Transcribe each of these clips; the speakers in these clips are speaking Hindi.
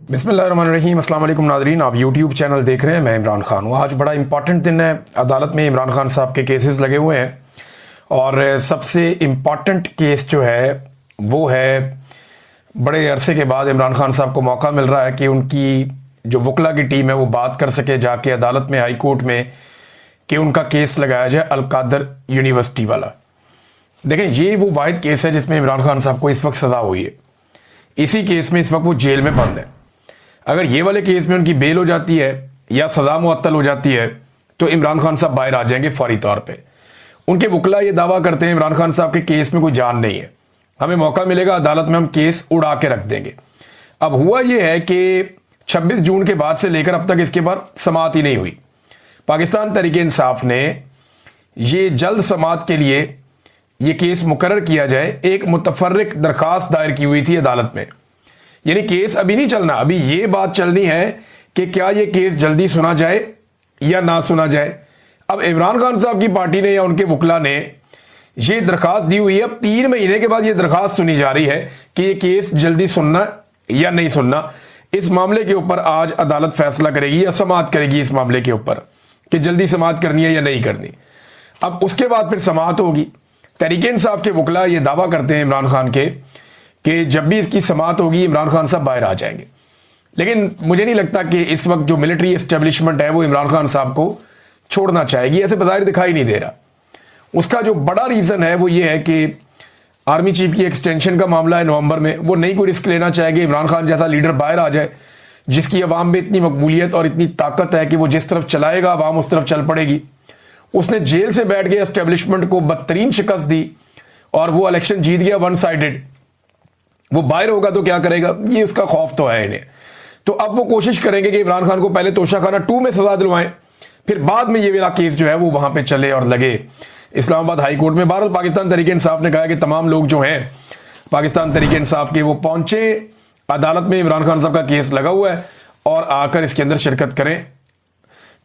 बिस्मिल्लाहिर्रहमानिर्रहीम। अस्सलाम वालेकुम नाज़रीन, आप यूट्यूब चैनल देख रहे हैं। मैं इमरान खान हूँ। आज बड़ा इंपॉर्टेंट दिन है। अदालत में इमरान खान साहब के केसेस लगे हुए हैं और सबसे इम्पॉर्टेंट केस जो है वो है, बड़े अरसे के बाद इमरान खान साहब को मौका मिल रहा है कि उनकी जो वकला की टीम है वो बात कर सके जाके अदालत में, हाई कोर्ट में, कि उनका केस लगाया जाए अल-कादर यूनिवर्सिटी वाला। देखें, ये वो वाहिद केस है जिसमें इमरान खान साहब को इस वक्त सज़ा हुई है। इसी केस में इस वक्त वो जेल में बंद है। अगर ये वाले केस में उनकी बेल हो जाती है या सज़ा मुअत्तल हो जाती है तो इमरान खान साहब बाहर आ जाएंगे फौरी तौर पे। उनके वकला ये दावा करते हैं इमरान खान साहब के केस में कोई जान नहीं है, हमें मौका मिलेगा अदालत में, हम केस उड़ा के रख देंगे। अब हुआ ये है कि 26 जून के बाद से लेकर अब तक इसके बाद समाअत ही नहीं हुई। पाकिस्तान तहरीक इंसाफ ने ये जल्द समाअत के लिए ये केस मुकर्रर किया जाए, एक मुतफर्रिक दरखास्त दायर की हुई थी अदालत में। यानी केस अभी नहीं चलना, अभी ये बात चलनी है कि क्या ये केस जल्दी सुना जाए या ना सुना जाए। अब इमरान खान साहब की पार्टी ने या उनके वकला ने ये दरखास्त दी हुई है। अब 3 महीने के बाद ये दरखास्त सुनी जा रही है कि ये केस जल्दी सुनना या नहीं सुनना। इस मामले के ऊपर आज अदालत फैसला करेगी या समाअत करेगी इस मामले के ऊपर कि जल्दी समाअत करनी है या नहीं करनी। अब उसके बाद फिर समाअत होगी। तहरीक इंसाफ के वकला ये दावा करते हैं इमरान खान के कि जब भी इसकी समाअत होगी इमरान खान साहब बाहर आ जाएंगे। लेकिन मुझे नहीं लगता कि इस वक्त जो मिलिट्री एस्टेब्लिशमेंट है वो इमरान खान साहब को छोड़ना चाहेगी, ऐसे बाहर दिखाई नहीं दे रहा। उसका जो बड़ा रीज़न है वो ये है कि आर्मी चीफ की एक्सटेंशन का मामला है नवंबर में, वो नहीं कोई रिस्क लेना चाहेगी। इमरान खान जैसा लीडर बाहर आ जाए जिसकी अवाम में इतनी मकबूलियत और इतनी ताकत है कि वो जिस तरफ चलाएगा अवाम उस तरफ चल पड़ेगी। उसने जेल से बैठ के एस्टेब्लिशमेंट को बदतरीन शिकस्त दी और वो इलेक्शन जीत गया वन साइडेड। वो बाहर होगा तो क्या करेगा, ये उसका खौफ तो है इन्हें। तो अब वो कोशिश करेंगे कि इमरान खान को पहले तोशाखाना 2 में सजा दिलवाएं, फिर बाद में ये वाला केस जो है वो वहां पे चले और लगे इस्लामाबाद हाई कोर्ट में। बहरहाल पाकिस्तान तहरीक इंसाफ ने कहा कि तमाम लोग जो हैं पाकिस्तान तहरीक इंसाफ के वो पहुंचे अदालत में, इमरान खान साहब का केस लगा हुआ है और आकर इसके अंदर शिरकत करें।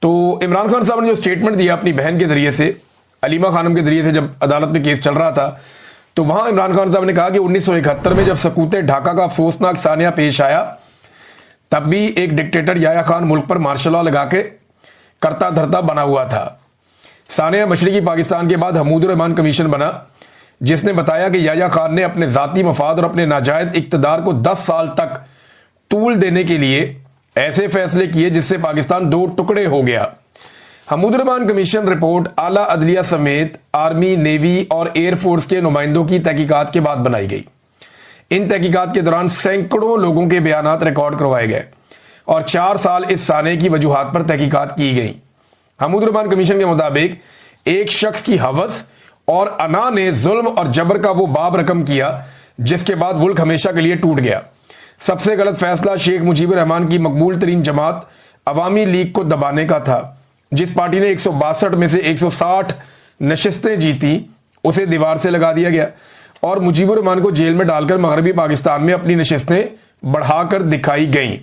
तो इमरान खान साहब ने जो स्टेटमेंट दिया अपनी बहन के जरिए से, अलीमा खानम के जरिए से, जब अदालत में केस चल रहा था, तो वहां इमरान खान साहब ने कहा कि 1971 में जब सकूत ढाका का अफसोसनाक सानिया पेश आया तब भी एक डिक्टेटर याया खान मुल्क पर मार्शल लॉ लगा के करता धरता बना हुआ था। सानिया मशरिकी पाकिस्तान के बाद हमूद रहमान कमीशन बना जिसने बताया कि याया खान ने अपने जाती मफाद और अपने नाजायज इक्तदार को 10 साल तक तूल देने के लिए ऐसे फैसले किए जिससे पाकिस्तान 2 टुकड़े हो गया। हमूद रहमान कमीशन रिपोर्ट आला अदलिया समेत आर्मी, नेवी और एयरफोर्स के नुमाइंदों की तहकीकात के बाद बनाई गई। इन तहकीकात के दौरान सैकड़ों लोगों के बयानात रिकॉर्ड करवाए गए और 4 साल इस साने की वजूहात पर तहकीकात की गई। हमूद रहमान कमीशन के मुताबिक एक शख्स की हवस और अना ने जुल्म और जबर का वो बाब रकम किया जिसके बाद मुल्क हमेशा के लिए टूट गया। सबसे गलत फैसला शेख मुजीबुर रहमान की मकबूल तरीन जमात अवामी लीग को दबाने का था। जिस पार्टी ने 162 में से 160 नशिस्तें जीती उसे दीवार से लगा दिया गया और मुजीबुर रहमान को जेल में डालकर मगरबी पाकिस्तान में अपनी नशिस्तें बढ़ाकर दिखाई गईं।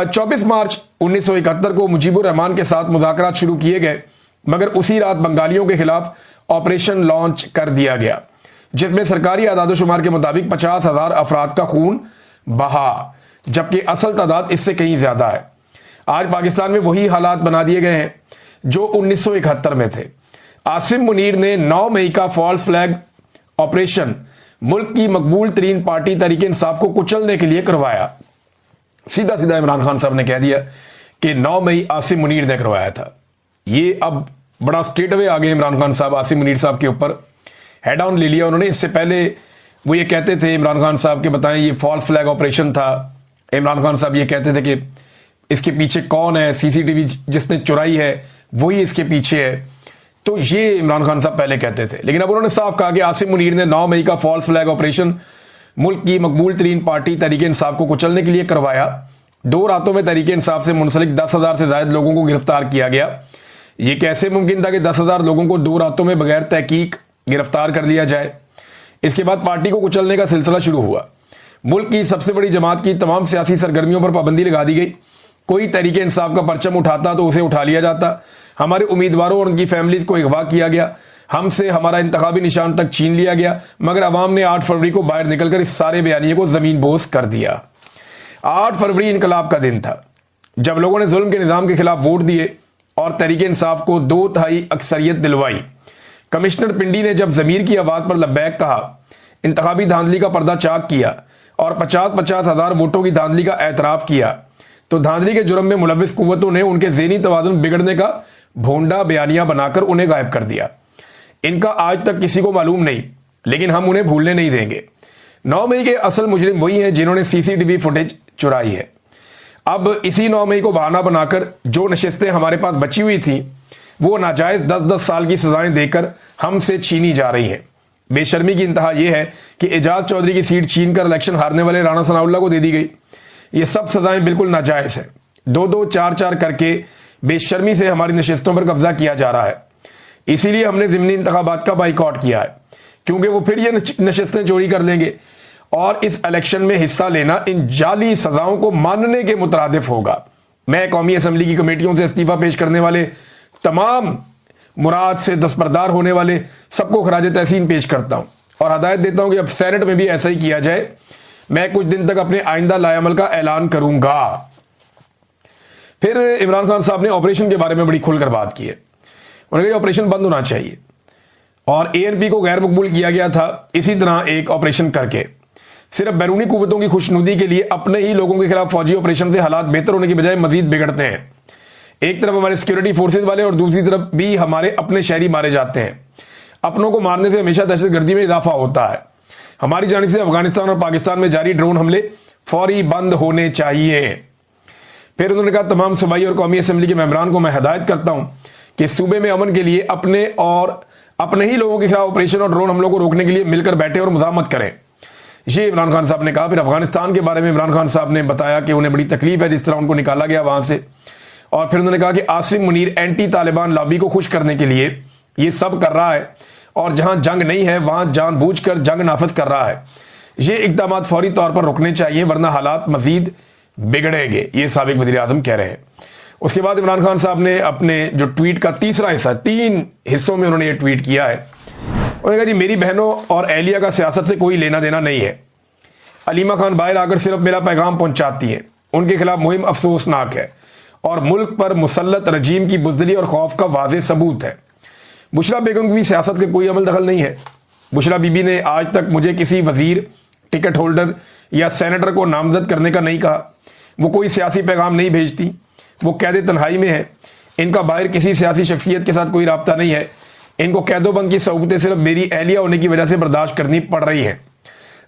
24 मार्च 1971 को मुजीबुर रहमान के साथ मुज़ाकरात शुरू किए गए, मगर उसी रात बंगालियों के खिलाफ ऑपरेशन लॉन्च कर दिया गया जिसमें सरकारी आदादोशुमार के मुताबिक 50,000 अफराद का खून बहा, जबकि असल तादाद इससे कहीं ज्यादा है। आज पाकिस्तान में वही हालात बना दिए गए हैं जो 1971 में थे। आसिम मुनीर ने 9 मई का फॉल्स फ्लैग ऑपरेशन मुल्क की मकबूल तरीन पार्टी तहरीक इंसाफ को कुचलने के लिए करवाया। सीधा सीधा इमरान खान साहब ने कह दिया कि 9 मई आसिम मुनीर ने करवाया था। ये अब बड़ा स्ट्रेट अवे आ गए इमरान खान साहब आसिम मुनीर साहब के ऊपर, हेड ऑन ले लिया उन्होंने। इससे पहले वो ये कहते थे इमरान खान साहब के, बताएं ये फॉल्स फ्लैग ऑपरेशन था। इमरान खान साहब ये कहते थे कि इसके पीछे कौन है, सीसीटीवी जिसने चुराई है वही इसके पीछे है। तो ये इमरान खान साहब पहले कहते थे, लेकिन अब उन्होंने साफ कहा कि आसिम मुनीर ने 9 मई का फॉल्स फ्लैग ऑपरेशन मुल्क की मकबूल तरीन पार्टी तहरीक इंसाफ को कुचलने के लिए करवाया। 2 रातों में तहरीक इंसाफ से मुंसलिक 10,000 से ज्यादा लोगों को गिरफ्तार किया गया। ये कैसे मुमकिन था कि 10,000 लोगों को 2 रातों में बगैर तहकीक गिरफ्तार कर लिया जाए। इसके बाद पार्टी को कुचलने का सिलसिला शुरू हुआ। मुल्क की सबसे बड़ी जमात की तमाम सियासी सरगर्मियों पर पाबंदी लगा दी गई। कोई तहरीक इंसाफ का परचम उठाता तो उसे उठा लिया जाता। हमारे उम्मीदवारों और उनकी फैमिलीज को अगवा किया गया। हमसे हमारा इंतखाबी निशान तक छीन लिया गया, मगर अवाम ने 8 फरवरी को बाहर निकलकर इस सारे बयानिए को जमीन बोस कर दिया। 8 फरवरी इनकलाब का दिन था, जब लोगों ने जुल्म के निज़ाम के खिलाफ वोट दिए और तहरीक इंसाफ को 2/3 अक्सरियत दिलवाई। कमिश्नर पिंडी ने जब ज़मीर की आवाज़ पर लब्बैक कहा, इंतखाबी धांधली का पर्दा चाक किया और 50-50 हज़ार वोटों की धांधली का एतराफ़ किया, तो धांधली के जुर्म में मुलविस कुव्वतों ने उनके ज़हनी तवाज़ुन बिगड़ने का भोंडा बयानिया बनाकर उन्हें गायब कर दिया। इनका आज तक किसी को मालूम नहीं, लेकिन हम उन्हें भूलने नहीं देंगे। 9 मई के असल मुजरिम वही हैं जिन्होंने CCTV फुटेज चुराई है। अब इसी 9 मई को बहाना बनाकर जो नशिस्तें हमारे पास बची हुई थी, वो नाजायज़ 10-10 साल की सजाएं देकर हमसे छीनी जा रही हैं। बेशर्मी की इंतहा यह है कि एजाज चौधरी की सीट छीन कर इलेक्शन हारने वाले राणा सनाउल्लाह को दे दी गई। ये सब सजाएं बिल्कुल नाजायज़ है। 2-2, 4-4 करके बेशर्मी से हमारी नशिस्तों पर कब्जा किया जा रहा है। इसीलिए हमने ज़िमनी इंतखाबात का बाइकआउट किया है, क्योंकि वो फिर ये नशिस्तें चोरी कर लेंगे और इस इलेक्शन में हिस्सा लेना इन जाली सजाओं को मानने के मुतरादिफ होगा। मैं कौमी असम्बली की कमेटियों से इस्तीफा पेश करने वाले तमाम मुराद से दस्तबरदार होने वाले सबको खराज तहसीन पेश करता हूं और हदायत देता हूं कि अब सेनेट में भी ऐसा ही किया जाए। मैं कुछ दिन तक अपने आइंदा लाएअमल का ऐलान करूंगा। फिर इमरान खान साहब ने ऑपरेशन के बारे में बड़ी खुलकर बात की है। उन्होंने कहा ऑपरेशन बंद होना चाहिए और ANP को गैर मकबूल किया गया था इसी तरह एक ऑपरेशन करके सिर्फ बैरूनी कुव्वतों की खुशनुदी के लिए अपने ही लोगों के खिलाफ फौजी ऑपरेशन से हालात बेहतर होने की बजाय मजीद बिगड़ते हैं। एक तरफ हमारे सिक्योरिटी फोर्सेज वाले और दूसरी तरफ भी हमारे अपने शहरी मारे जाते हैं। अपनों को मारने से हमेशा दहशतगर्दी में इजाफा होता है। हमारी जानिब से अफगानिस्तान और पाकिस्तान में जारी ड्रोन हमले फौरी बंद होने चाहिए। फिर उन्होंने कहा तमाम सूबाई और कौमी असम्बली के मेंबरान को मैं हदायत करता हूं कि सूबे में अमन के लिए अपने और अपने ही लोगों के खिलाफ ऑपरेशन और ड्रोन हमलों को रोकने के लिए मिलकर बैठे और मुजामत करें। ये इमरान खान साहब ने कहा। फिर अफगानिस्तान के बारे में इमरान खान साहब ने बताया कि उन्हें बड़ी तकलीफ है जिस तरह उनको निकाला गया वहां से, और फिर उन्होंने कहा कि आसिम मुनीर एंटी तालिबान लॉबी को खुश करने के लिए ये सब कर रहा है और जहां जंग नहीं है वहां जानबूझकर जंग नाफिज कर रहा है। ये इकदाम फौरी तौर पर रुकने चाहिए वरना हालात मजीद बिगड़ेंगे, ये साबिक वज़ीर आज़म कह रहे हैं। उसके बाद इमरान खान साहब ने अपने जो ट्वीट का तीसरा हिस्सा, 3 हिस्सों में उन्होंने ये ट्वीट किया है। उन्होंने कहा जी मेरी बहनों और एहलिया का सियासत से कोई लेना देना नहीं है। अलीमा खान बाहर आकर सिर्फ मेरा पैगाम पहुंचाती है। उनके खिलाफ मुहिम अफसोसनाक है और मुल्क पर मुसल्लत रजीम की बुज़दिली और खौफ का वाज़ेह सबूत है। बुशरा बेगम की भी सियासत का कोई अमल दखल नहीं है। बुशरा बीबी ने आज तक मुझे किसी वजीर, टिकट होल्डर या सेनेटर को नामजद करने का नहीं कहा। वो कोई सियासी पैगाम नहीं भेजती। वो कैद तन्हाई में है। इनका बाहर किसी सियासी शख्सियत के साथ कोई रब्ता नहीं है। इनको कैदोबंद की सहूलतें सिर्फ मेरी एहलिया होने की वजह से बर्दाश्त करनी पड़ रही हैं।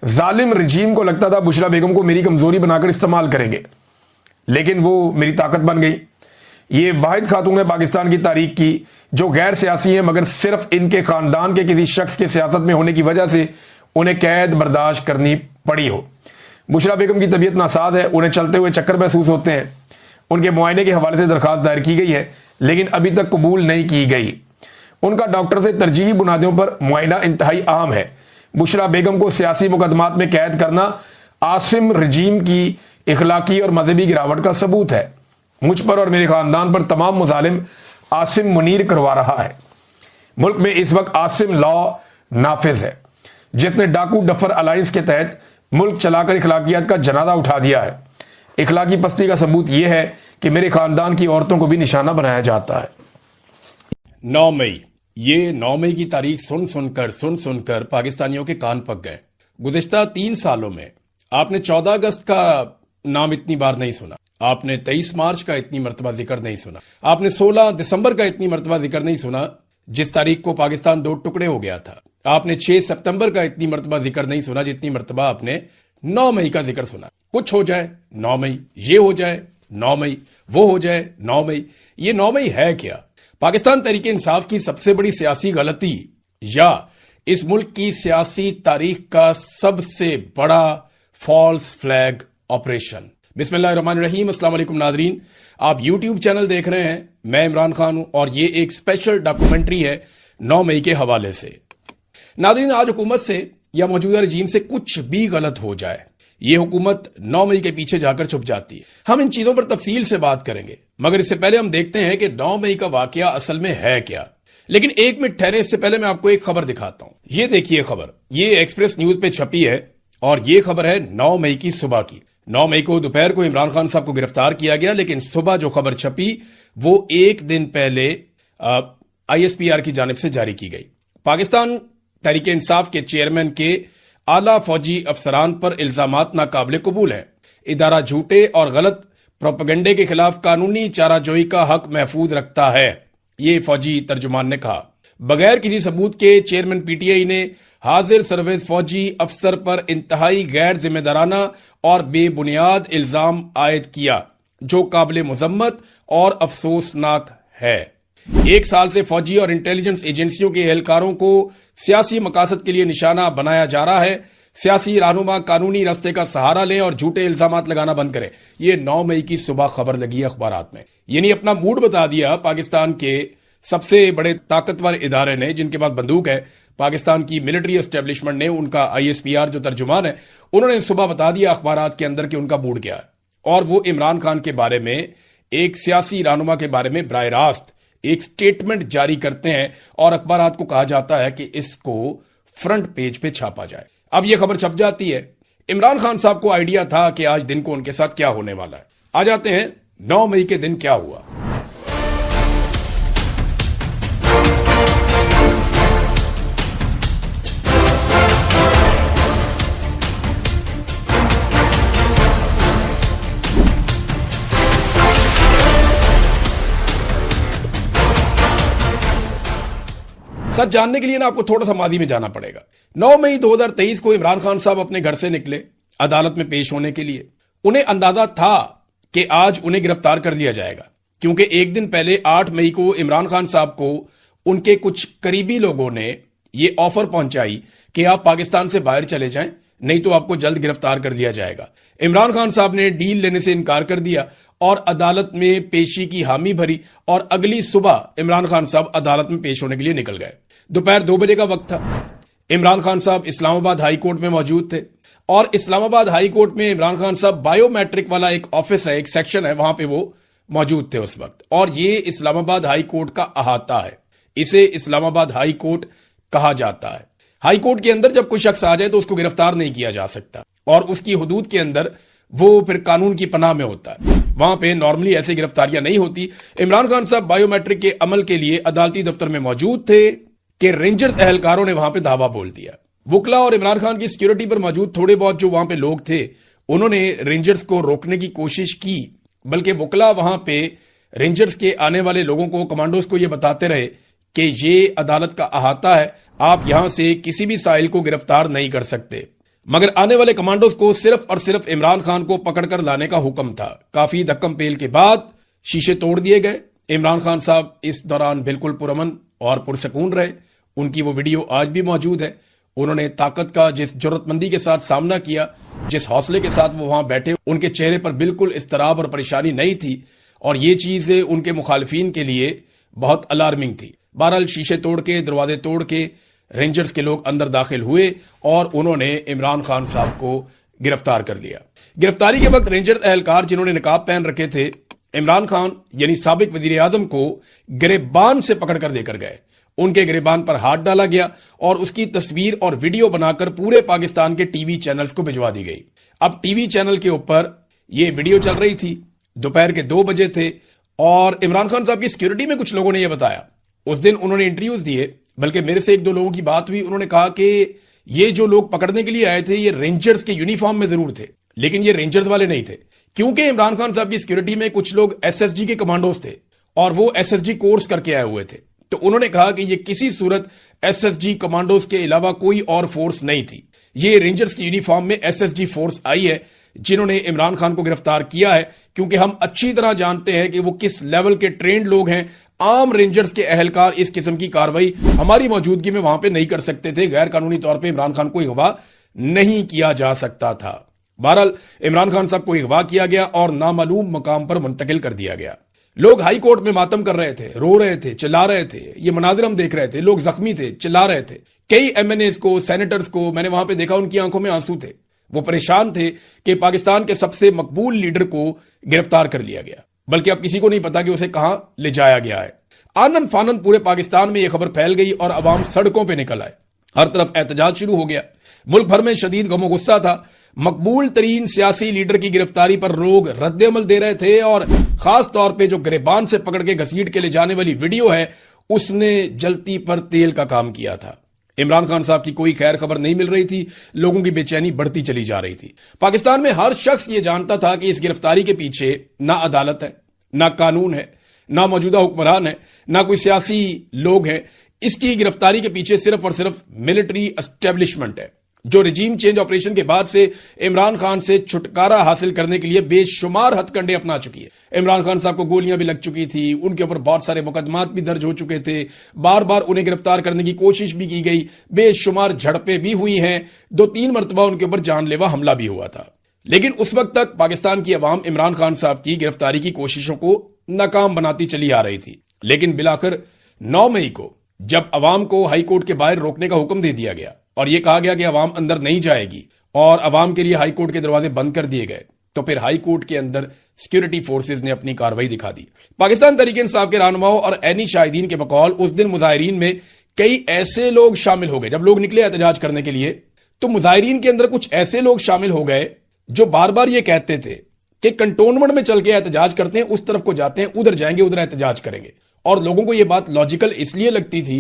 जालिम रजीम को लगता था बुशरा बेगम को मेरी कमजोरी बनाकर इस्तेमाल करेंगे, लेकिन वो मेरी ताकत बन गई। ये वाहिद खातून है पाकिस्तान की तारीख की जो गैर सियासी है, मगर सिर्फ इनके खानदान के किसी शख्स के सियासत में होने की वजह से उन्हें कैद बर्दाश्त करनी पड़ी हो। बुशरा बेगम की तबीयत नासाज है, उन्हें चलते हुए चक्कर महसूस होते हैं। उनके मुआयने के हवाले से दरखास्त दायर की गई है, लेकिन अभी तक कबूल नहीं की गई। उनका डॉक्टर से तरजीही बुनियादों पर मुआयना इंतहाई अहम है। बुशरा बेगम को सियासी मुकदमात में कैद करना आसिम रजीम की इखलाकी और मजहबी गिरावट का सबूत है। मुझ पर और मेरे खानदान पर तमाम मुजालिम आसिम मुनीर करवा रहा है। मुल्क में इस वक्त आसिम लॉ नाफिज है, जिसने डाकू डफर अलायंस के तहत मुल्क चलाकर इखलाकियात का जनाजा उठा दिया है। इखलाकी पस्ती का सबूत यह है कि मेरे खानदान की औरतों को भी निशाना बनाया जाता है। 9 मई, ये 9 मई की तारीख सुन सुनकर पाकिस्तानियों के कान पक गए। गुज़िश्ता 3 सालों में आपने 14 अगस्त का नाम इतनी बार नहीं सुना, आपने 23 मार्च का इतनी मरतबा जिक्र नहीं सुना, आपने 16 दिसंबर का इतनी मरतबा जिक्र नहीं सुना जिस तारीख को पाकिस्तान 2 टुकड़े हो गया था। आपने 6 सितंबर का इतनी मरतबा जिक्र नहीं सुना जितनी मरतबा आपने 9 मई का जिक्र सुना। कुछ हो जाए 9 मई, ये हो जाए 9 मई, वो हो जाए 9 मई। ये 9 मई है क्या? पाकिस्तान तहरीक इंसाफ की सबसे बड़ी सियासी गलती या इस मुल्क की सियासी तारीख का सबसे बड़ा फॉल्स फ्लैग ऑपरेशन। बिस्मिल्लाहिर्रहमानिर्रहीम। अस्सलाम वालेकुम नादरीन, आप YouTube चैनल देख रहे हैं, मैं इमरान खान हूं और ये एक स्पेशल डॉक्यूमेंट्री है 9 मई के हवाले से। नादरीन, आज हुकूमत से या मौजूदा रजीम से कुछ भी गलत हो जाए, ये हुकूमत 9 मई के पीछे जाकर छुप जाती है। हम इन चीजों पर तफसील से बात करेंगे, मगर इससे पहले हम देखते हैं कि 9 मई का वाकया असल में है क्या। लेकिन एक मिनट ठहरे, इससे पहले मैं आपको एक खबर दिखाता हूं। ये देखिए खबर, ये एक्सप्रेस न्यूज पे छपी है और ये खबर है 9 मई की सुबह की। 9 मई को दोपहर को इमरान खान साहब को गिरफ्तार किया गया, लेकिन सुबह जो खबर छपी वो एक दिन पहले ISPR की जानिब से जारी की गई। पाकिस्तान तहरीक इंसाफ के चेयरमैन के आला फौजी अफसरान पर इल्जामात नाकाबिले कबूल हैं। इदारा झूठे और गलत प्रोपेगेंडे के खिलाफ कानूनी चाराजोई का हक महफूज रखता है, ये फौजी तर्जुमान ने कहा। बगैर किसी सबूत के चेयरमैन PTI ने हाजिर सर्विस फौजी अफसर पर इंतहाई गैर जिम्मेदाराना और बेबुनियाद इल्जाम आयद किया, जो काबिल मुजम्मत और अफसोसनाक है। 1 साल से फौजी और इंटेलिजेंस एजेंसियों के एहलकारों को सियासी मकासद के लिए निशाना बनाया जा रहा है। सियासी रहनुमा कानूनी रास्ते का सहारा लें और झूठे इल्जामात लगाना बंद करें। ये 9 मई की सुबह खबर लगी है अखबारात में। यानी अपना मूड बता दिया पाकिस्तान के सबसे बड़े ताकतवर इदारे ने, जिनके पास बंदूक है, पाकिस्तान की मिलिट्री एस्टेब्लिशमेंट ने, उनका ISPR जो तर्जुमान है, उन्होंने सुबह बता दिया अखबारात के अंदर कि उनका मूड क्या है। और वो इमरान खान के बारे में, एक सियासी रहनुमा के बारे में बराह रास्त एक स्टेटमेंट जारी करते हैं और अखबारात को कहा जाता है कि इसको फ्रंट पेज पे छापा जाए। अब यह खबर छप जाती है। इमरान खान साहब को आइडिया था कि आज दिन को उनके साथ क्या होने वाला है। आ जाते हैं 9 मई के दिन क्या हुआ। सच जानने के लिए ना आपको थोड़ा सा मादी में जाना पड़ेगा। 9 मई 2023 को इमरान खान साहब अपने घर से निकले अदालत में पेश होने के लिए। उन्हें अंदाजा था कि आज उन्हें गिरफ्तार कर लिया जाएगा, क्योंकि एक दिन पहले 8 मई को इमरान खान साहब को उनके कुछ करीबी लोगों ने यह ऑफर पहुंचाई कि आप पाकिस्तान से बाहर चले जाएं, नहीं तो आपको जल्द गिरफ्तार कर लिया जाएगा। इमरान खान साहब ने डील लेने से इनकार कर दिया और अदालत में पेशी की हामी भरी और अगली सुबह इमरान खान साहब अदालत में पेश होने के लिए निकल गए। दोपहर 2 बजे का वक्त था। इमरान खान साहब इस्लामाबाद हाई कोर्ट में मौजूद थे और इस्लामाबाद हाई कोर्ट में इमरान खान साहब बायोमेट्रिक वाला एक ऑफिस है, एक सेक्शन है, वहां पे वो मौजूद थे उस वक्त। और ये इस्लामाबाद हाई कोर्ट का अहाता है, इसे इस्लामाबाद हाई कोर्ट कहा जाता है। हाई कोर्ट के अंदर जब कोई शख्स आ जाए तो उसको गिरफ्तार नहीं किया जा सकता और उसकी हुदूद के अंदर वो फिर कानून की पनाह में होता है। वहां पे नॉर्मली ऐसी गिरफ्तारियां नहीं होती। इमरान खान साहब बायोमेट्रिक के अमल के लिए अदालती दफ्तर में मौजूद थे कि रेंजर्स एहलकारों ने वहां पे धावा बोल दिया। वुकला और इमरान खान की सिक्योरिटी पर मौजूद थोड़े बहुत जो वहां पे लोग थे, उन्होंने रेंजर्स को रोकने की कोशिश की, बल्कि वुकला वहां पे रेंजर्स के आने वाले लोगों को, कमांडोज को यह बताते रहे कि ये अदालत का अहाता है, आप यहां से किसी भी साहिल को गिरफ्तार नहीं कर सकते। मगर आने वाले कमांडोज को सिर्फ और सिर्फ इमरान खान को पकड़कर लाने का हुक्म था। काफी धक्कम पेल के बाद शीशे तोड़ दिए गए। इमरान खान साहब इस दौरान बिल्कुल पुरअमन और पुरसकून रहे। उनकी वो वीडियो आज भी मौजूद है। उन्होंने ताकत का जिस जरूरतमंदी के साथ सामना किया, जिस हौसले के साथ वो वहां बैठे, उनके चेहरे पर बिल्कुल इस्तराब और परेशानी नहीं थी और ये चीज उनके मुखालिफिन के लिए बहुत अलार्मिंग थी। बहरहाल शीशे तोड़ के, दरवाजे तोड़ के रेंजर्स के लोग अंदर दाखिल हुए और उन्होंने इमरान खान साहब को गिरफ्तार कर लिया। गिरफ्तारी के वक्त रेंजर्स एहलकार जिन्होंने निकाब पहन रखे थे, इमरान खान यानी साबिक वजीर आजम को गिरेबान से पकड़कर लेकर गए। उनके गिरेबान पर हाथ डाला गया और उसकी तस्वीर और वीडियो बनाकर पूरे पाकिस्तान के टीवी चैनल्स को भिजवा दी गई। अब टीवी चैनल के ऊपर यह वीडियो चल रही थी। दोपहर के 2 बजे थे और इमरान खान साहब की सिक्योरिटी में कुछ लोगों ने यह बताया। उस दिन उन्होंने इंटरव्यूज दिए, बल्कि मेरे से 1-2 लोगों की बात हुई। उन्होंने कहा कि ये जो लोग पकड़ने के लिए आए थे, ये रेंजर्स के यूनिफॉर्म में जरूर थे, लेकिन ये रेंजर्स वाले नहीं थे, क्योंकि इमरान खान साहब की सिक्योरिटी में कुछ लोग SSG के कमांडोज थे और वो SSG कोर्स करके आए हुए थे। तो उन्होंने कहा कि ये किसी सूरत SSG कमांडोज के अलावा कोई और फोर्स नहीं थी। ये रेंजर्स की यूनिफॉर्म में SSG फोर्स आई है जिन्होंने इमरान खान को गिरफ्तार किया है, क्योंकि हम अच्छी तरह जानते हैं कि वो किस लेवल के ट्रेंड लोग हैं। आम रेंजर्स के एहलकार इस किस्म की कार्रवाई हमारी मौजूदगी में वहां पे नहीं कर सकते थे। गैर कानूनी तौर पे इमरान खान को अगवा नहीं किया जा सकता था। बहरहाल इमरान खान साहब को अगवा किया गया और नामालूम मकाम पर मुंतकिल कर दिया गया। लोग हाई कोर्ट में मातम कर रहे थे, रो रहे थे, चिल्ला रहे थे। ये मनाजिर हम देख रहे थे। लोग जख्मी थे, चिल्ला रहे थे। कई MNAs को, सेनेटर्स को मैंने वहां पे देखा, उनकी आंखों में आंसू थे। वो परेशान थे कि पाकिस्तान के सबसे मकबूल लीडर को गिरफ्तार कर लिया गया, बल्कि अब किसी को नहीं पता कि उसे कहां ले जाया गया है। आनन फानन पूरे पाकिस्तान में यह खबर फैल गई और अवाम सड़कों पर निकल आए। हर तरफ एहतजाज शुरू हो गया। मुल्क भर में शदीद गमो गुस्सा था। मकबूल तरीन सियासी लीडर की गिरफ्तारी पर लोग रद्द-ए-अमल दे रहे थे और खास तौर पे जो गिरबान से पकड़ के घसीट के ले जाने वाली वीडियो है उसने जलती पर तेल का काम किया था। इमरान खान साहब की कोई खैर खबर नहीं मिल रही थी, लोगों की बेचैनी बढ़ती चली जा रही थी। पाकिस्तान में हर शख्स ये जानता था कि इस गिरफ्तारी के पीछे ना अदालत है, ना कानून है, ना मौजूदा हुक्मरान है, ना कोई सियासी लोग हैं। इसकी गिरफ्तारी के पीछे सिर्फ और सिर्फ मिलिट्री एस्टेब्लिशमेंट है, जो रिजीम चेंज ऑपरेशन के बाद से इमरान खान से छुटकारा हासिल करने के लिए बेशुमार हथकंडे अपना चुकी है। इमरान खान साहब को गोलियां भी लग चुकी थी, उनके ऊपर बहुत सारे मुकदमात भी दर्ज हो चुके थे, बार बार उन्हें गिरफ्तार करने की कोशिश भी की गई, बेशुमार झड़पें भी हुई हैं, 2-3 मरतबा उनके ऊपर जानलेवा हमला भी हुआ था। लेकिन उस वक्त तक पाकिस्तान की अवाम इमरान खान साहब की गिरफ्तारी की कोशिशों को नाकाम बनाती चली आ रही थी। लेकिन बिलाखिर 9 मई को जब अवाम को हाई कोर्ट के बाहर रोकने का हुक्म दे दिया गया और यह कहा गया कि अवाम अंदर नहीं जाएगी और अवाम के लिए हाई कोर्ट के दरवाजे बंद कर दिए गए, तो फिर हाई कोर्ट के अंदर सिक्योरिटी फोर्सेज ने अपनी कार्रवाई दिखा दी। पाकिस्तान तहरीक इंसाफ के रहनुमाओं और ऐनी शाहिदीन के बकौल उस दिन मुजाहिरीन में कई ऐसे लोग शामिल हो गए। जब लोग निकले एहतजाज करने के लिए तो मुजाहिरीन के अंदर कुछ ऐसे लोग शामिल हो गए जो बार बार ये कहते थे कि कंटोनमेंट में चल के एहतजाज करते हैं, उस तरफ को जाते हैं, उधर जाएंगे, उधर एहतजाज करेंगे। और लोगों को यह बात लॉजिकल इसलिए लगती थी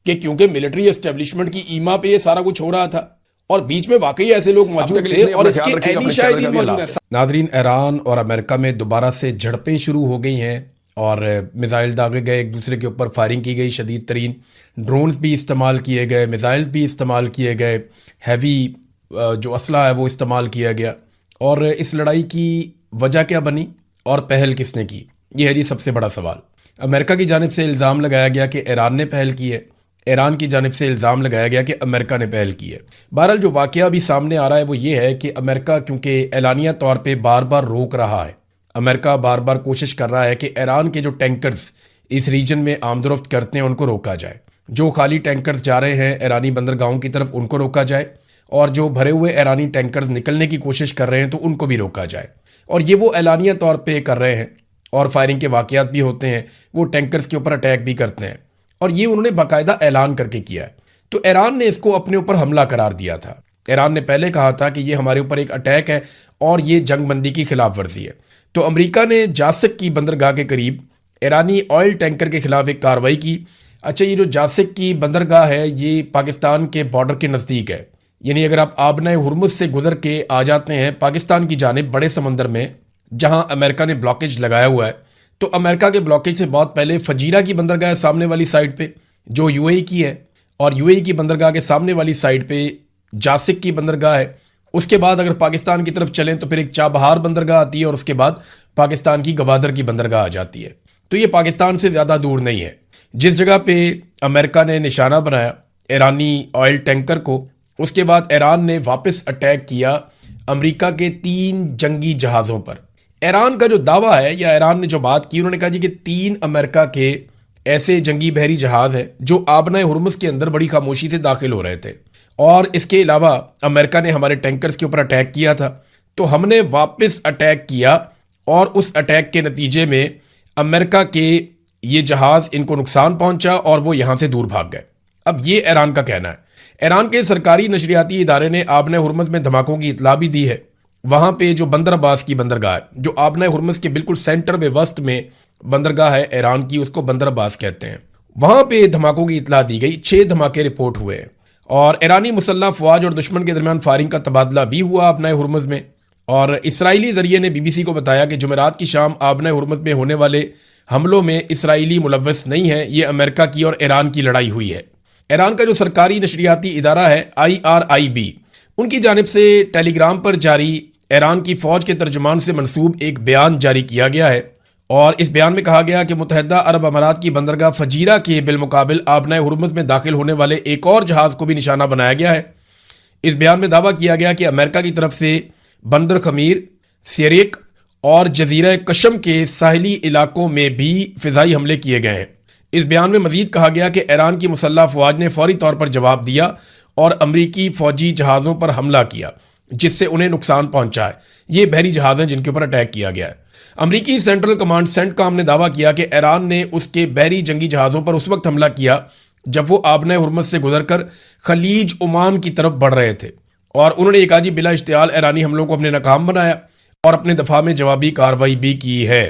कि क्योंकि मिलिट्री एस्टेब्लिशमेंट की ईमा पे ये सारा कुछ हो रहा था और बीच में वाकई ऐसे लोग मौजूद थे और इसके ऐनी शाहिदीन मौजूद हैं। नादरीन, ईरान और अमेरिका में दोबारा से झड़पें शुरू हो गई हैं और मिसाइल दागे गए, एक दूसरे के ऊपर फायरिंग की गई, शदीद तरीन ड्रोन्स भी इस्तेमाल किए गए, मिसाइल्स भी इस्तेमाल किए गए, हैवी जो असला है वो इस्तेमाल किया गया। और इस लड़ाई की वजह क्या बनी और पहल किसने की, यह है जी सबसे बड़ा सवाल। अमेरिका की जानिब से इल्ज़ाम लगाया गया कि ईरान ने पहल की है, ईरान की जानिब से इल्ज़ाम लगाया गया कि अमेरिका ने पहल की है। बहरहाल जो वाक़या अभी सामने आ रहा है वो ये है कि अमेरिका क्योंकि एलानिया तौर पे बार बार रोक रहा है, अमेरिका बार बार कोशिश कर रहा है कि ईरान के जो टैंकर्स इस रीजन में आमदोरफ्त करते हैं उनको रोका जाए, जो खाली टैंकर्स जा रहे हैं ईरानी बंदरगाहों की तरफ उनको रोका जाए, और जो भरे हुए ईरानी टैंकर्स निकलने की कोशिश कर रहे हैं तो उनको भी रोका जाए। और ये वो एलानिया तौर पे कर रहे हैं और फायरिंग के वाक़यात भी होते हैं, वो टैंकर्स के ऊपर अटैक भी करते हैं और ये उन्होंने बाकायदा ऐलान करके किया है। तो ईरान ने इसको अपने ऊपर हमला करार दिया था। ईरान ने पहले कहा था कि ये हमारे ऊपर एक अटैक है और ये जंगबंदी की खिलाफ वर्जी है। तो अमेरिका ने जासिक की बंदरगाह के करीब ईरानी ऑयल टैंकर के खिलाफ एक कार्रवाई की। अच्छा, ये जो जासिक की बंदरगाह है ये पाकिस्तान के बॉर्डर के नज़दीक है, यानी अगर आप आबना हुरमुज से गुजर के आ जाते हैं पाकिस्तान की जानिब बड़े समंदर में जहां अमेरिका ने ब्लॉकेज लगाया हुआ है, तो अमेरिका के ब्लॉकेज से बहुत पहले फजीरा की बंदरगाह है सामने वाली साइड पे जो यूएई की है, और यूएई की बंदरगाह के सामने वाली साइड पे जासिक की बंदरगाह है। उसके बाद अगर पाकिस्तान की तरफ चलें तो फिर एक चाबहार बंदरगाह आती है और उसके बाद पाकिस्तान की गवादर की बंदरगाह आ जाती है। तो ये पाकिस्तान से ज़्यादा दूर नहीं है। जिस जगह पे अमेरिका ने निशाना बनाया ईरानी ऑयल टैंकर को, उसके बाद ईरान ने वापस अटैक किया अमेरिका के 3 जंगी जहाज़ों पर। ईरान का जो दावा है या ईरान ने जो बात की, उन्होंने कहा जी कि 3 अमेरिका के ऐसे जंगी बहरी जहाज़ हैं जो आबना हुरमुज के अंदर बड़ी खामोशी से दाखिल हो रहे थे, और इसके अलावा अमेरिका ने हमारे टैंकर्स के ऊपर अटैक किया था, तो हमने वापस अटैक किया और उस अटैक के नतीजे में अमेरिका के ये जहाज़ इनको नुकसान पहुंचा और वो यहाँ से दूर भाग गए। अब ये ईरान का कहना है। ईरान के सरकारी नशरियाती इदारे ने आबना हुरमुज में धमाकों की इतला भी दी है। वहाँ पे जो बंदर अब्बास की बंदरगाह है जो आबना हुरमुज के बिल्कुल सेंटर में वस्त में बंदरगाह है ईरान की, उसको बंदर अब्बास कहते हैं, वहाँ पे धमाकों की इतला दी गई। 6 धमाके रिपोर्ट हुए हैं और ईरानी मुसल्लह फौज और दुश्मन के दरमियान फायरिंग का तबादला भी हुआ आबना हुरमुज में। और इसराइली जरिए ने बीबीसी को बताया कि जुमेरात की शाम आबना हुरमुज में होने वाले हमलों में इसराइली मुलव्वस नहीं है, ये अमेरिका की और ईरान की लड़ाई हुई है। ईरान का जो सरकारी नशरियाती इदारा है IRIB, उनकी जानिब से टेलीग्राम पर जारी ईरान की फौज के तर्जुमान से मंसूब एक बयान जारी किया गया है और इस बयान में कहा गया कि मुत्तहिदा अरब अमारात की बंदरगाह फजीरा के बिलमुकाबिल आबना हुरमुज में दाखिल होने वाले एक और जहाज़ को भी निशाना बनाया गया है। इस बयान में दावा किया गया कि अमेरिका की तरफ से बंदर खमीर, सियरेक और जजीरा कशम के साहिली इलाकों में भी फ़िज़ाई हमले किए गए हैं। इस बयान में मजीद कहा गया कि ईरान की मुसल्लह फ़ौज ने फौरी तौर पर जवाब दिया और अमरीकी फ़ौजी जहाज़ों पर हमला किया जिससे उन्हें नुकसान पहुंचा है। ये बहरी जहाज़ हैं जिनके ऊपर अटैक किया गया है। अमरीकी सेंट्रल कमांड सेंटकॉम ने दावा किया कि ईरान ने उसके बहरी जंगी जहाज़ों पर उस वक्त हमला किया जब वो आबना हुरमुज से गुजरकर खलीज ओमान की तरफ बढ़ रहे थे और उन्होंने ये कहा जी बिला इश्तियाल ईरानी हमलों को अपने नाकाम बनाया और अपने दफा में जवाबी कार्रवाई भी की है।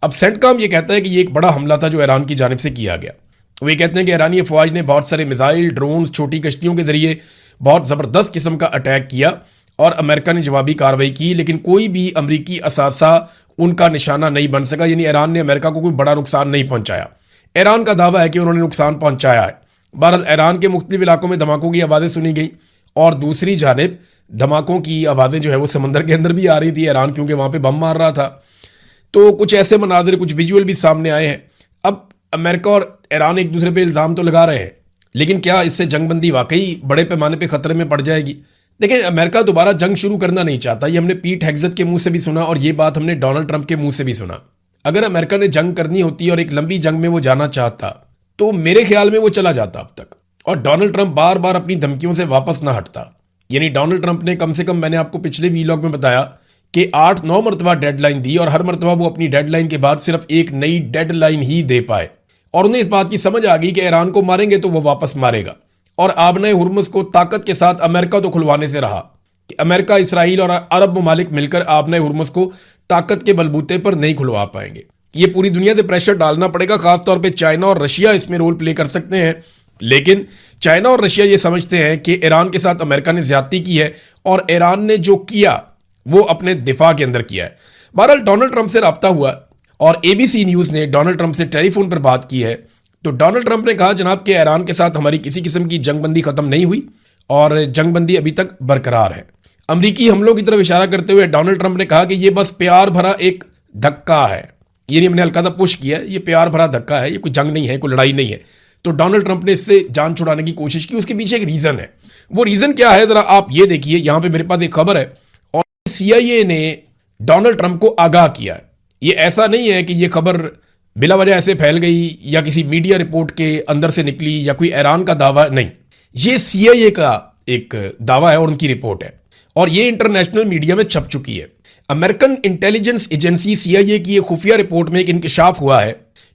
अब सेंटकॉम ये कहता है कि ये एक बड़ा हमला था जो ईरान की जानिब से किया गया। वो ये कहते हैं कि ईरानी अफवाज ने बहुत सारे मिसाइल, ड्रोन, छोटी कश्तियों के जरिए बहुत ज़बरदस्त किस्म का अटैक किया और अमेरिका ने जवाबी कार्रवाई की, लेकिन कोई भी अमरीकी असासा उनका निशाना नहीं बन सका। यानी ईरान ने अमेरिका को कोई बड़ा नुकसान नहीं पहुंचाया। ईरान का दावा है कि उन्होंने नुकसान पहुंचाया है। बहरहाल ईरान के मुख्तलिफ इलाकों में धमाकों की आवाज़ें सुनी गई और दूसरी जानिब धमाकों की आवाज़ें जो है वो समंदर के अंदर भी आ रही थी ईरान, क्योंकि वहाँ पे बम मार रहा था। तो कुछ ऐसे मनाजिर, कुछ विजुअल भी सामने आए हैं। अब अमेरिका और ईरान एक दूसरे पे इल्ज़ाम तो लगा रहे हैं, लेकिन क्या इससे जंगबंदी वाकई बड़े पैमाने पे खतरे में पड़ जाएगी? देखिए, अमेरिका दोबारा जंग शुरू करना नहीं चाहता। ये हमने पीट हेग्सेथ के मुंह से भी सुना और ये बात हमने डोनाल्ड ट्रंप के मुंह से भी सुना। अगर अमेरिका ने जंग करनी होती और एक लंबी जंग में वो जाना चाहता तो मेरे ख्याल में वो चला जाता अब तक, और डोनाल्ड ट्रंप बार बार अपनी धमकियों से वापस ना हटता। यानी डोनाल्ड ट्रंप ने कम से कम, मैंने आपको पिछले वीलॉग में बताया कि 8-9 मरतबा डेडलाइन दी और हर मरतबा वो अपनी डेडलाइन के बाद सिर्फ एक नई डेडलाइन ही दे पाए। और उन्हें इस बात की समझ आ गई कि ईरान को मारेंगे तो वो वापस मारेगा। और आबने हुर्मुज को ताकत के साथ अमेरिका तो खुलवाने से रहा कि अमेरिका, इसराइल और अरब ममालिक मिलकर आबने हुर्मुज को ताकत के बलबूते पर नहीं खुलवा पाएंगे। ये पूरी दुनिया से प्रेशर डालना पड़ेगा, खासतौर पर चाइना और रशिया इसमें रोल प्ले कर सकते हैं। लेकिन चाइना और रशिया ये समझते हैं कि ईरान के साथ अमेरिका ने ज्यादती की है और ईरान ने जो किया वो अपने दिफा के अंदर किया है। बहरहाल डोनाल्ड ट्रंप से रब्ता हुआ और एबीसी न्यूज़ ने डोनाल्ड ट्रंप से टेलीफोन पर बात की है। तो डोनाल्ड ट्रंप ने कहा, जनाब कि ईरान के साथ हमारी किसी किस्म की जंगबंदी खत्म नहीं हुई और जंगबंदी अभी तक बरकरार है। अमरीकी हमलों की तरफ इशारा करते हुए डोनाल्ड ट्रंप ने कहा कि ये बस प्यार भरा एक धक्का है। ये नहीं, हमने हल्का सा पुश किया, ये प्यार भरा धक्का है, ये कोई जंग नहीं है, कोई लड़ाई नहीं है। तो डोनाल्ड ट्रंप ने इससे जान छुड़ाने की कोशिश की। उसके पीछे एक रीजन है। वो रीजन क्या है, जरा आप ये देखिए। यहां पे मेरे पास एक खबर है और CIA ने डोनाल्ड ट्रंप को आगाह किया है। ये ऐसा नहीं है कि ये खबर बिला वजह ऐसे फैल गई या किसी मीडिया रिपोर्ट के अंदर से निकली या कोई ईरान का दावा, नहीं। ये CIA का एक दावा है और उनकी रिपोर्ट है और ये इंटरनेशनल मीडिया में छप चुकी है। अमेरिकन इंटेलिजेंस एजेंसी CIA की एक खुफिया रिपोर्ट में एक इंकशाफ हुआ है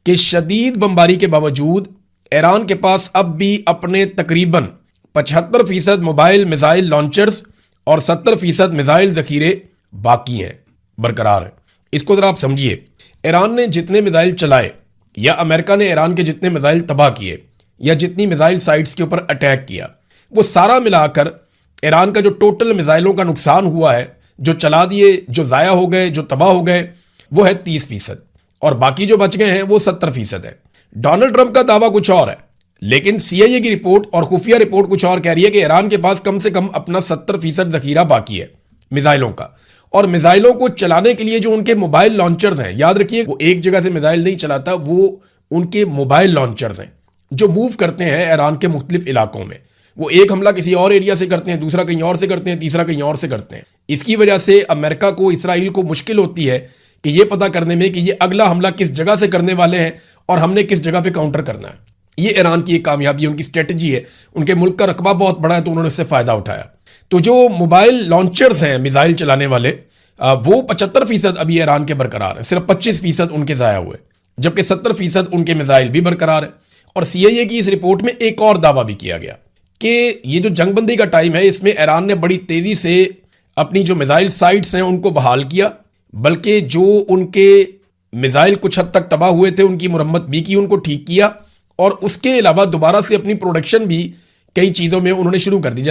कि शदीद बमबारी के बावजूद ईरान के पास अब भी अपने तकरीबन 75% मोबाइल मिसाइल लॉन्चर्स और 70% मिसाइल जखीरे बाकी हैं, बरकरार हैं। इसको जरा आप समझिए। ईरान ने जितने मिसाइल चलाए या अमेरिका ने ईरान के जितने मिसाइल तबाह किए या जितनी मिसाइल साइट्स के ऊपर अटैक किया, वो सारा मिलाकर ईरान का जो टोटल मिसाइलों का नुकसान हुआ है, जो चला दिए, जो ज़ाया हो गए, जो तबाह हो गए, वो है 30% और बाकी जो बच गए हैं वो 70% है। डोनाल्ड ट्रंप का दावा कुछ और है, लेकिन CIA की रिपोर्ट और खुफिया रिपोर्ट कुछ और कह रही है कि ईरान के पास कम से कम अपना 70% जखीरा बाकी है मिसाइलों का। और मिसाइलों को चलाने के लिए जो उनके मोबाइल लॉन्चर्स हैं, याद रखिए वो एक जगह से मिसाइल नहीं चलाता, वो उनके मोबाइल लॉन्चर्स हैं जो मूव करते हैं ईरान के मुख्तलिफ इलाकों में। वो एक हमला किसी और एरिया से करते हैं, दूसरा कहीं और से करते हैं, तीसरा कहीं और से करते हैं। इसकी वजह से अमेरिका को, इसराइल को मुश्किल होती है कि ये पता करने में कि ये अगला हमला किस जगह से करने वाले हैं और हमने किस जगह पे काउंटर करना है। ये ईरान की एक कामयाबी, उनकी स्ट्रेटजी है। उनके मुल्क का रकबा बहुत बड़ा है तो उन्होंने उससे फायदा उठाया। तो जो मोबाइल लॉन्चर्स हैं मिसाइल चलाने वाले, वो 75% अभी ईरान के बरकरार है, सिर्फ 25% उनके ज़ाया हुए, जबकि 70% उनके मिसाइल भी बरकरार है। और CIA की इस रिपोर्ट में एक और दावा भी किया गया कि ये जो जंगबंदी का टाइम है, इसमें ईरान ने बड़ी तेजी से अपनी जो मिसाइल साइट्स हैं उनको बहाल किया, बल्कि जो उनके मिसाइल कुछ हद तक तबाह हुए थे उनकी मुरम्मत भी की, उनको ठीक किया और उसके अलावा दोबारा से अपनी प्रोडक्शन भी कई चीज़ों में उन्होंने शुरू कर दी।